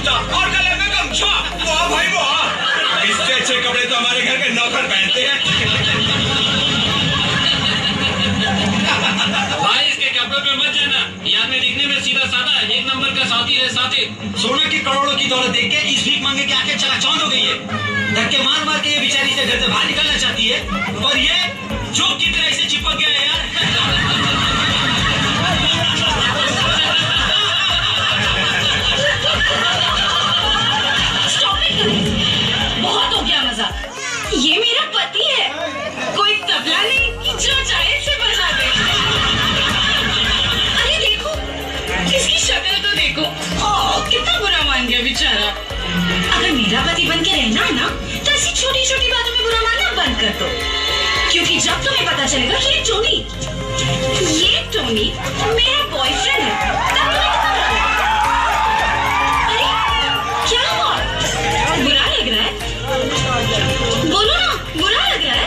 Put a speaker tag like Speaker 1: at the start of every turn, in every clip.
Speaker 1: जूता और गले में गमछा। वाह भाई वाह, इससे अच्छे कपड़े तो हमारे घर के नौकर पहनते हैं।
Speaker 2: भाई इसके कपड़ों पे मत जाना, ये आदमी दिखने में सीधा साधा है, एक नंबर का साथी है साथी।
Speaker 3: सोना की करोड़ों की दौलत देख के इस भीख मांगे के आंखें चकाचौंध हो गई है। धक्के मार मार के ये बेचारी से घर से बाहर निकलना चाहती है और ये जोक की तरह इसे चिपक गया है यार।
Speaker 4: बहुत हो गया मजा। ये मेरा पति है, कोई तबला नहीं कि जो चाहे से बजा दे। अरे देखो, इसकी शक्ल तो देखो, कितना बुरा मान गया बेचारा। अगर मेरा पति बन के रहना है ना, तो ऐसी छोटी छोटी बातों में बुरा मानना बंद कर दो, क्योंकि जब तुम्हें पता चलेगा कि ये टोनी मेरा बॉयफ्रेंड है, तब तुम्हें कितना लगेगा? अरे क्या हुआ? बुरा लग रहा है? बोलो ना, बुरा लग रहा है?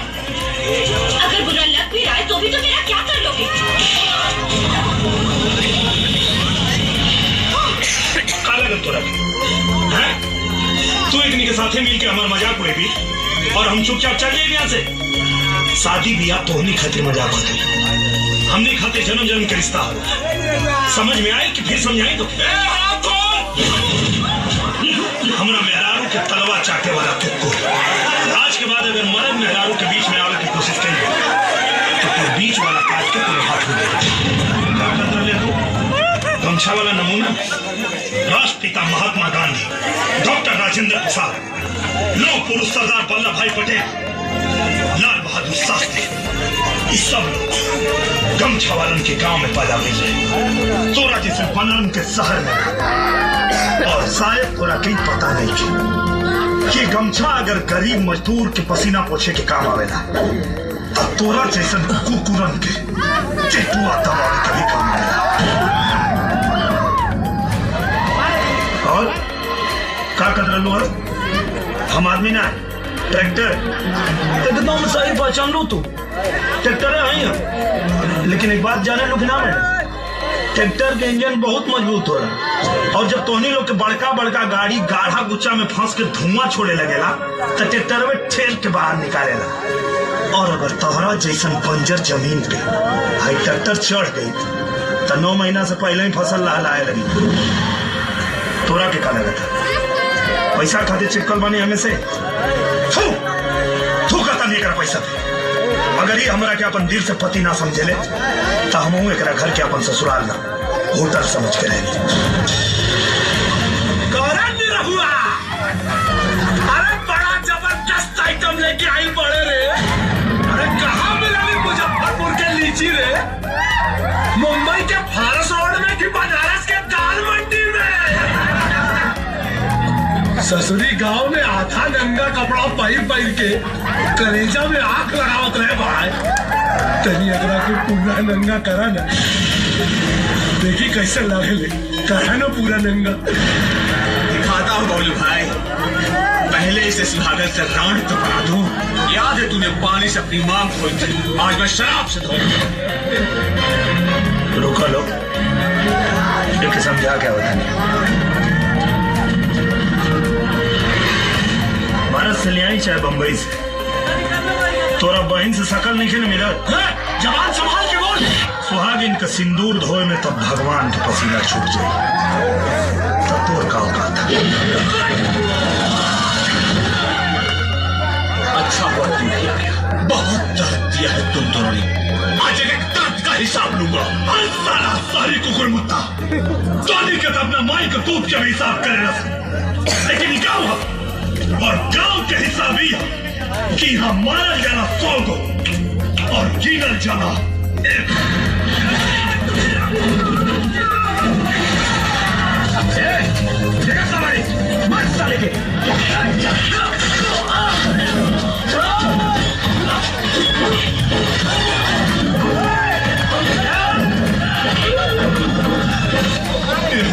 Speaker 4: अगर बुरा लग भी रहा है तो भी तो मेरा क्या कर लोगे?
Speaker 1: तू इतनी के साथ मिल के हमारा मजाक उड़े भी और हम चुपचाप चल गए यहाँ से। शादी भी आप तो नहीं खाते मजाक होते, हम नहीं खाते जन्म जन्म का रिश्ता। समझ में आए कि फिर समझाएं तो? हमरा मेहरारू के तलवा चाटे वाला कुकुर, आज के बाद अगर मर्द मेहरारू के बीच में आने की कोशिश करेंगे तो फिर बीच वाला काट के पूरे हाथ में गमछा वाला नमूना राष्ट्रपिता महात्मा गांधी, डॉक्टर राजेंद्र प्रसाद, लौह पुरुष सरदार वल्लभ भाई पटेल, लाल बहादुर शास्त्री, इस सब लोग गमछा वालन के गांव में पैदा हुए, तोरा जैसे बनन के शहर में। और शायद तोरा कहीं पता नहीं कि गमछा अगर गरीब मजदूर के पसीना पोछे के काम आवेला, तब तोरा जैसे कुकुरन के चेटुआ दबावे के भी काम आवेला। और का कर रहे हो? हम आदमी ना ट्रैक्टर, एकदम सही पहचान लो तू, ट्रैक्टर है। लेकिन एक बात जाने लो कि ना मैडम, ट्रैक्टर के इंजन बहुत मजबूत हो रहा, और जब तोहनी लोग के बड़का बड़का गाड़ी गाढ़ा गुच्चा में फंस के धुआं छोड़े लगेला तो ट्रैक्टर में ठेल के बाहर निकालेला। और अगर तोहरा जैसन बंजर जमीन पे हाई ट्रैक्टर चढ़ गई तो 9 महीना से पहले ही फसल लहलाए लगी। तोरा के का लगा था? पैसा खातिर चिपकल बने हमें से थू कहता नहीं करा पैसा पे। अगर ये हमरा के अपन दिल से पति ना समझे ले तो हम एकरा घर के अपन ससुराल ना होटल समझ के रहेंगे। अरे बड़ा जबरदस्त आइटम लेके आई बड़े रे। अरे कहाँ मिला मुजफ्फरपुर के लीची रे? मुंबई के फारस रोड में कि बनारस के दाल मंडी में? ससुरी गांव में आधा नंगा कपड़ा पहन के कलेजा में आंख लगावत रहे भाई। तनी अगरा के पूरा नंगा करा ना, देखी कैसे लगे करा ना पूरा नंगा।
Speaker 5: दिखाता हूँ बोलू भाई, पहले इसे सुहागन से रान तो बना दूं। याद है तूने पानी से अपनी मांग खोई थी, आज मैं शराब से धो।
Speaker 1: रोका लो, एक समझा क्या होता है। भारत से ले आई चाहे बंबई से, तोरा बहन से शकल नहीं खेल मिला। जवान संभाल के बोल। सुहागिन का सिंदूर धोए में तब भगवान के पसीना छूट जाए, तब तोर का औकात।
Speaker 5: अच्छा बहुत दिया, बहुत दर्द दिया है तुम दोनों ने। आज एक दर्द का हिसाब लूंगा। सारा सारी कुकुर मुत्ता टोनी के अपना माई का दूध के भी हिसाब करेगा, लेकिन गाँव और गांव के हिसाब ही कि हमारा जाना 100 को और गिनल जाना 1। मत साले के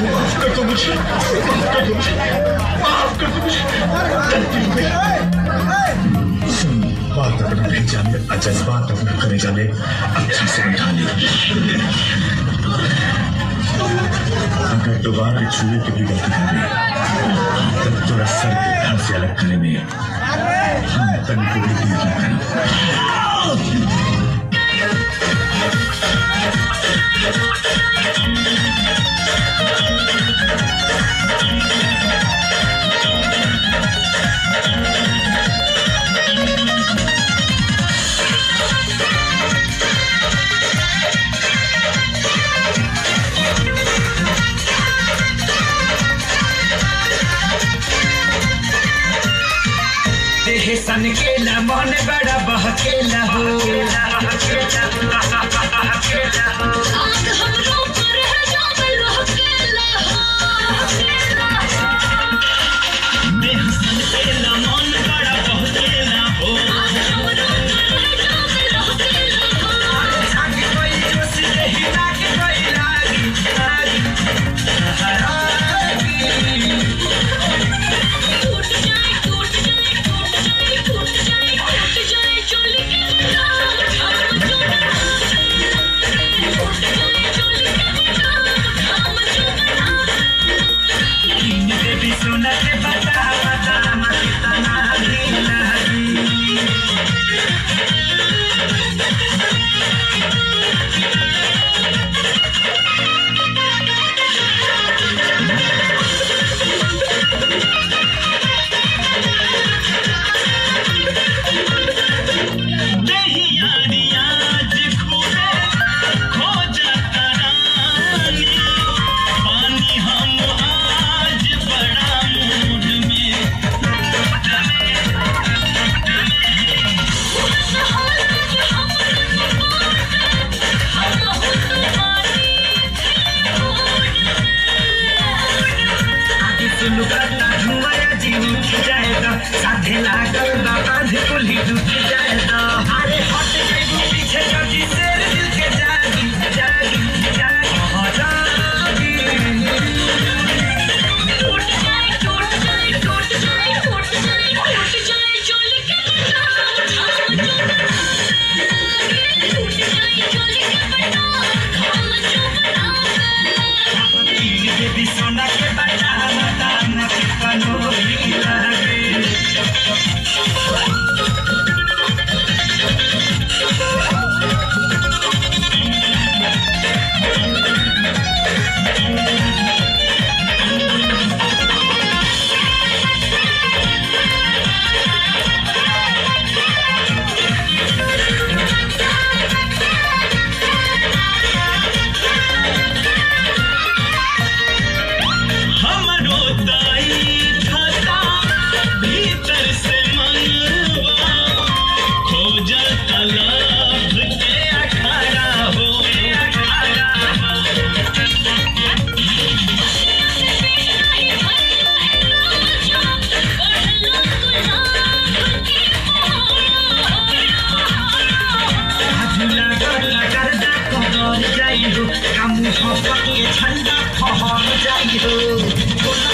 Speaker 5: माफ कर दो मुझे, माफ कर दो मुझे। बात अपने भेजा में जज्बात अपने करेजा में अच्छे से बैठा ले। अगर दोबारा छूने की भी गलती करें तब तोरा सर के धड़ से अलग करने में हम तन को भी देर न करें।
Speaker 3: सन केला मन बड़ा बहकेला हो
Speaker 4: आग हमरो पर है जावल हकेला हो
Speaker 3: देह सन केला मन बड़ा बहकेला हो
Speaker 4: आग हमरो पर है जावल हकेला हो
Speaker 3: आगे कोई जोश नहीं लागे कोई लागी
Speaker 4: टूट जाए टूट जाए टूट जाए टूट जाए टूट जाए चोली के बटाम हम जो टूट जाए चोली के बटाम हम जो
Speaker 3: देवी सोना के बता बता कितना लगी साधे लागल बाबाध कुली डूब जाएगा अरे हट गई पीछे जगी शेर दिल के जागी जागी जागी
Speaker 4: टूट जाए टूट जाए टूट जाए टूट जाए टूट जाए चोली के बटाम हम जो टूट जाए चोली के बटाम हम जो
Speaker 3: देवी सोना के बता बता न कितनो लागे झंडा फहर जाई हो